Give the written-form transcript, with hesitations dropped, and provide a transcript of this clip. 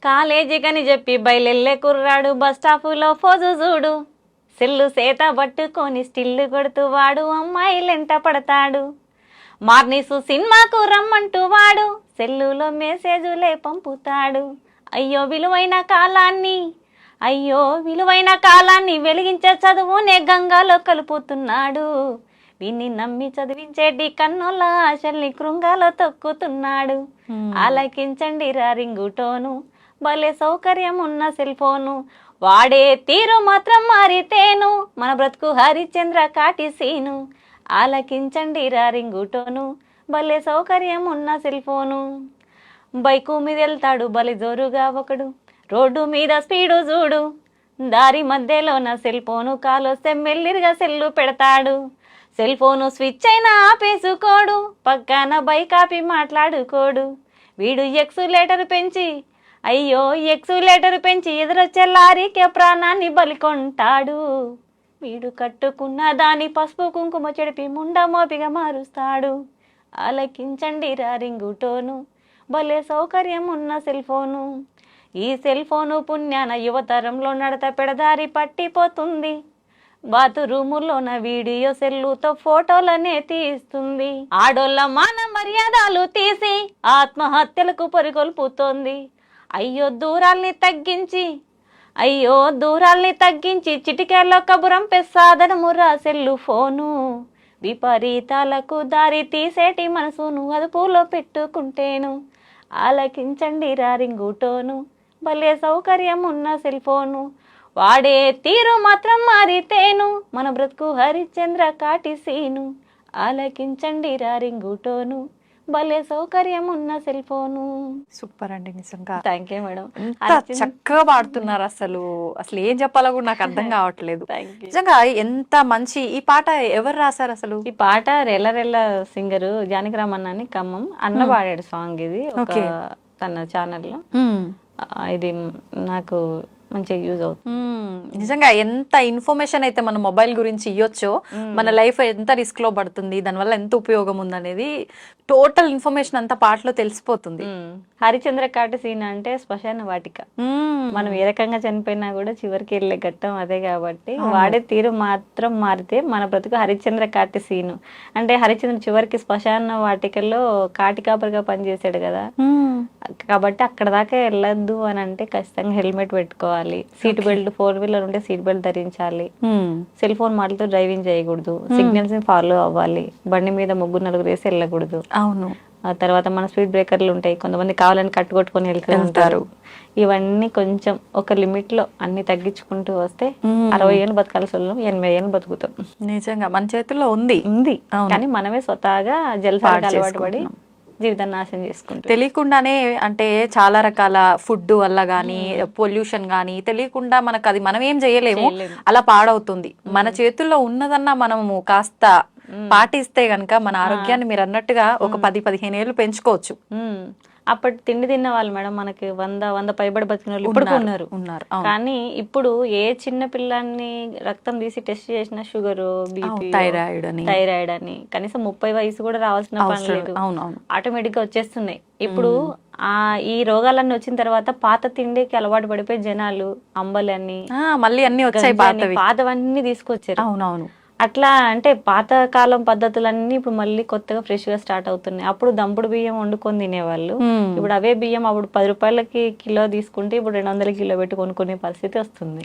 కాలేజీకని చెప్పి బయలెళ్ళే కుర్రాడు bus స్టాపులో pose చూడు. సెల్లు సేత పట్టుకొని స్టిల్లు కొడుతూ వాడు అమ్మాయిలెంట పడతాడు. మార్నిసు సినిమాకు రమ్మంటూ వాడు సెల్లులో మెసేజులే పంపుతాడు. అయ్యో విలువైన కాలాన్ని వెలిగించే చదువునే గంగాలో కలుపుతున్నాడు. వీన్ని నమ్మి చదివించేటి కన్నుల ఆశల్ని కృంగాలో తొక్కుతున్నాడు. ఆలకించండి రా రింగుటోను, భలే సౌకర్యం ఉన్న సెల్ ఫోను. వాడే తీరు మాత్రం మారితేను, మన బ్రతుకు హరిశ్చంద్ర కాటిసీను. ఆలకించండి రా రింగుటోను, భలే సౌకర్యం ఉన్న సెల్ ఫోను. బైకు మీద వెళ్తాడు భలే జోరుగా ఒకడు, రోడ్డు మీద స్పీడు చూడు. దారి మధ్యలో నా సెల్ ఫోను కాలొస్తే మెల్లిరిగా సెల్లు పెడతాడు. సెల్ ఫోను స్విచ్ అయినా ఆపేసుకోడు, పక్కన బైక్ ఆపి మాట్లాడుకోడు. వీడు ఎక్సులేటర్ పెంచి ఎదురొచ్చే లారీకే ప్రాణాన్ని బలికొంటాడు. వీడు కట్టుకున్న దాని పసుపు కుంకుమ చెడిపి ముండమోపిగా మారుస్తాడు. ఆలకించండి రా రింగుటోను, భలే సౌకర్యం ఉన్న సెల్ ఫోను. ఈ సెల్ ఫోను పుణ్యాన యువతరంలో నడత పెడదారి పట్టిపోతుంది. బాతురూములోన వీడియో సెల్లుతో ఫోటోలనే తీస్తుంది. ఆడోళ్ళ మాన మర్యాదలు తీసి ఆత్మహత్యలకు పరిగొల్పుతోంది. అయ్యో దూరాల్ని తగ్గించి చిటికేలో కబురంపే సాధనమురా సెల్లు ఫోను. విపరీతాలకు దారి తీసేటి మనసును అదుపులో పెట్టుకుంటేను. ఆలకించండి రా రింగుటోను, భలే సౌకర్యం ఉన్న సెల్ ఫోను. వాడే తీరు మాత్రం మారితేను, మన బ్రతుకు హరిశ్చంద్ర కాటిసీను. ఆలకించండి రా రింగుటోను, భలే సౌకర్యం ఉన్న సెల్ ఫోను. సూపర్ అండి, నిజంగా థ్యాంక్ యూ మేడం. చక్కగా పాడుతున్నారు. అసలు ఏం చెప్పాలో కూడా నాకు అర్థం కావట్లేదు. నిజంగా ఎంత మంచి. ఈ పాట ఎవరు రాశారు అసలు? ఈ పాట రెల్ల సింగరు జానకిరామన్న అని ఖమ్మం అన్న పాడాడు సాంగ్. ఇది తన ఛానల్లో. ఇది నాకు మంచిగా యూజ్ అవుతుంది. నిజంగా ఎంత ఇన్ఫర్మేషన్ అయితే మన మొబైల్ గురించి ఇవ్వచ్చో, మన లైఫ్ ఎంత రిస్క్ లో పడుతుంది, దానివల్ల ఎంత ఉపయోగం ఉందనేది టోటల్ ఇన్ఫర్మేషన్ అంతా పాటలో తెలిసిపోతుంది. హరిశ్చంద్ర కాటిసీన అంటే శ్మశాన వాటిక. మనం ఏ రకంగా చనిపోయినా కూడా చివరికి వెళ్ళే ఘట్టం అదే కాబట్టి వాడే తీరు మాత్రం మారితే మన బ్రతుకు హరిశ్చంద్ర కాటిసీను. అంటే హరిశ్చంద్ర చివరికి శ్మశాన వాటికల్లో కాటికాపరిగా పనిచేసాడు కదా, కాబట్టి అక్కడ దాకా వెళ్ళొద్దు అని అంటే ఖచ్చితంగా హెల్మెట్ పెట్టుకోవాలి, సీట్ బెల్ట్ 4 వీలర్ ఉంటే సీట్ బెల్ట్ ధరించాలి, సెల్ ఫోన్ మాటలతో డ్రైవింగ్ చేయకూడదు, సిగ్నల్స్ ని ఫాలో అవ్వాలి, బండి మీద 3-4 వేసి వెళ్ళకూడదు. అవును. ఆ తర్వాత మన స్పీడ్ బ్రేకర్లు ఉంటాయి, కొంతమంది కావాలని కట్టుకొట్టుకొని వెళ్తారు. ఇవన్నీ కొంచెం ఒక లిమిట్ లో అన్ని తగ్గించుకుంటూ వస్తే 60 ఏళ్ళు బతకాల్సి 80 ఏళ్ళు బతుకుతాం. నిజంగా మన చేతుల్లో ఉంది. కానీ మనమే స్వతహాగా జల్సాలకు అలవాటు పడి జీవితాన్ని నాశనం చేసుకుంటాం తెలియకుండానే. అంటే చాలా రకాల ఫుడ్ వల్ల గానీ, పొల్యూషన్ గానీ తెలియకుండా మనకు అది మనం ఏం చేయలేము, అలా పాడవుతుంది. మన చేతుల్లో ఉన్నదన్నా మనము కాస్త పాటిస్తే గనక మన ఆరోగ్యాన్ని మీరు అన్నట్టుగా ఒక 10-15 ఏళ్ళు పెంచుకోవచ్చు. అప్పటి తిండి తిన్న వాళ్ళు మేడం మనకి 100 పైబడి బతికిన వాళ్ళు ఇప్పుడు ఉన్నారు. కానీ ఇప్పుడు ఏ చిన్న పిల్లాన్ని రక్తం తీసి టెస్ట్ చేసిన షుగర్, బీపీ, థైరాయిడ్ అని కనీసం 30 వయసు కూడా రావాల్సిన పని లేదు, ఆటోమేటిక్ గా వచ్చేస్తున్నాయి. ఇప్పుడు ఈ రోగాలన్నీ వచ్చిన తర్వాత పాత తిండికి అలవాటు పడిపోయి జనాలు అంబలని మళ్ళీ అన్ని వచ్చాయి, పాతవన్నీ తీసుకొచ్చారు. అవునవును. అట్లా అంటే పాతకాలం పద్ధతులన్నీ ఇప్పుడు మళ్ళీ కొత్తగా ఫ్రెష్ గా స్టార్ట్ అవుతున్నాయి. అప్పుడు దంపుడు బియ్యం వండుకొని తినేవాళ్ళు, ఇప్పుడు అవే బియ్యం అప్పుడు 10 రూపాయలకి కిలో తీసుకుంటే ఇప్పుడు 200 కిలో పెట్టి కొనుక్కునే పరిస్థితి వస్తుంది.